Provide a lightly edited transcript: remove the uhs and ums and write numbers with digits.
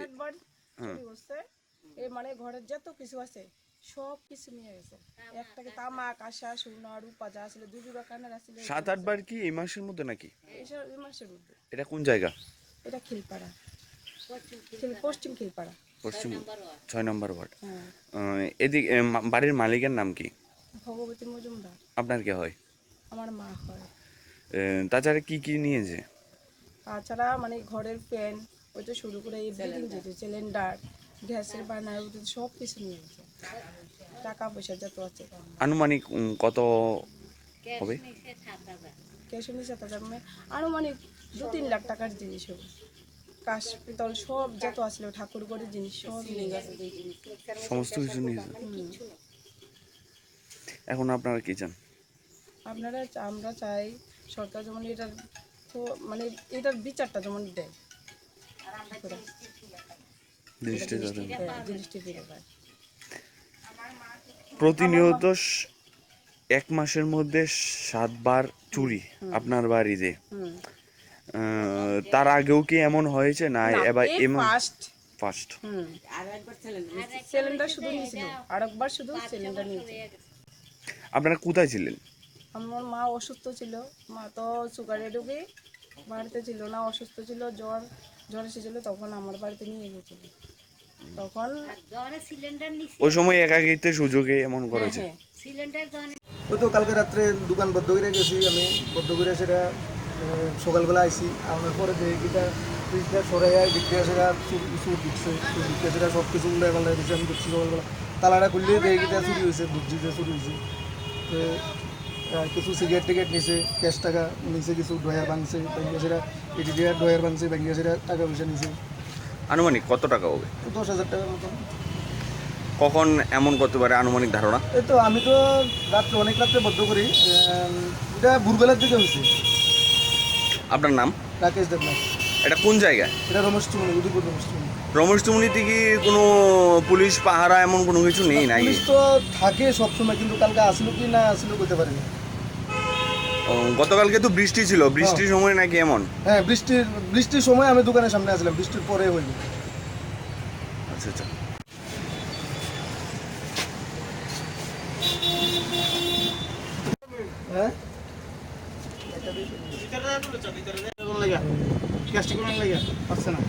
একবার চুরি করছে মানে ঘরের যত কিছু আছে সব কিছু নিয়ে গেছে। একটাকে তামাক আশা সোনা রূপা যা ছিল দুজোড়া কানের আছিল 7-8 বার কি এই মাসের মধ্যে নাকি? এইসব এই মাসের মধ্যে। এটা কোন জায়গা? এটা খিলপাড়া, পশ্চিম খিলপাড়া, পশ্চিম 6 নম্বর ওয়ার্ড। হ্যাঁ। এদিকে বাড়ির মালিকের নাম কি? ভগবতী মজুমদার। আপনার কে হয়? আমার মা হয়। তাছাড়া কি কি নিয়েছে? তাছাড়া মানে ঘরের ফ্যান ওইটা শুরু করে এই বিল্ডিং যেতে সিলিন্ডার গ্যাসের বার্নার সব কিছু নিয়ে গেছে। টাকা পয়সা যত আছে আনুমানিক কত হবে? ক্যাশ নিচে তাদের আনুমানিক 2-3 লাখ টাকার জিনিস হবে। কাশ পিতল সব যত আসলো ঠাকুর ঘরের জিনিস সব নিয়ে গেছে। সমস্ত কিছু নিয়েছে। এখন আপনারা কি চান? আমরা চাই সরকার যেমন এটার মানে এটার বিচারটা যেমন দেয়, জিনিসটি ফিরে পায়। প্রতিনিয়ত 1 মাসের মধ্যে 7 বার চুরি আপনার বাড়িতে। তার আগেও কি এমন হয়েছে না এবার ফার্স্ট? সিলিন্ডার শুধু নিয়েছিল, আরেকবার শুধু সিলিন্ডার নিয়েছে। আপনারা কোথায় ছিলেন? আমার মা অসুস্থ ছিল, মা তো সুগারে ঢুকে বাড়িতে ছিল না, অসুস্থ ছিল, জ্বর এসেছিল, তখন আমার বাড়িতে নিয়ে গেছিল। তখন ওই সময় একাকিত্বের সুযোগে এমন করেছে। ওই তো কালকে রাত্রে দোকান বদ্ধ করে গেছি আমি, বদ্ধ করে সেটা সকালবেলা আইসি আমার পরে যে গিটা ফ্রিজটা সরে যায় দেখতে সেটা চুর দিচ্ছে সেটা সব কিছু উল্লে পাল্লা দিচ্ছে। আমি দেখছি সকালবেলা তালাটা খুললে যে গিটা চুরি হয়েছে, বুঝছি যে চুরি হয়েছে। তো কিছু সিগারেট টিকেট নিছে, ক্যাশ টাকা নিছে, কিছু ডয়ার ভাঙছে, ব্যাঙ্গে সেটা এটিডিআর ডয়ার ভাঙছে, ব্যাঙ্গে সেটা টাকা পয়সা নিছে। আনুমানিক কত টাকা হবে? 10,000 টাকার মতন। কখন এমন করতে পারে আনুমানিক ধারণা? এই তো আমি তো রাত্রে অনেক রাত্রে বদ্ধ করি, এটা ভোরবেলার দিকে হয়েছে। আপনার নাম? রাকেশ দেবনাথ। এটা কোন জায়গা? এটা রমেশচুমনি, উদয়পুর রমেশচুমনি। রমেশচুমনিতে কি কোনো পুলিশ পাহারা এমন কোনো কিছু নেই নাকি? পুলিশ তো থাকে সবসময়, কিন্তু কালকে আসলো কি না আসলো বলতে পারি না। গতকালকে তো বৃষ্টি ছিল, বৃষ্টির সময় নাকি এমন? হ্যাঁ, বৃষ্টির সময় আমি দোকানের সামনে আসলাম, বৃষ্টির পরে হইল। আচ্ছা আচ্ছা। হ্যাঁ গ্যাস্ট্রিক লাগে আসছে না।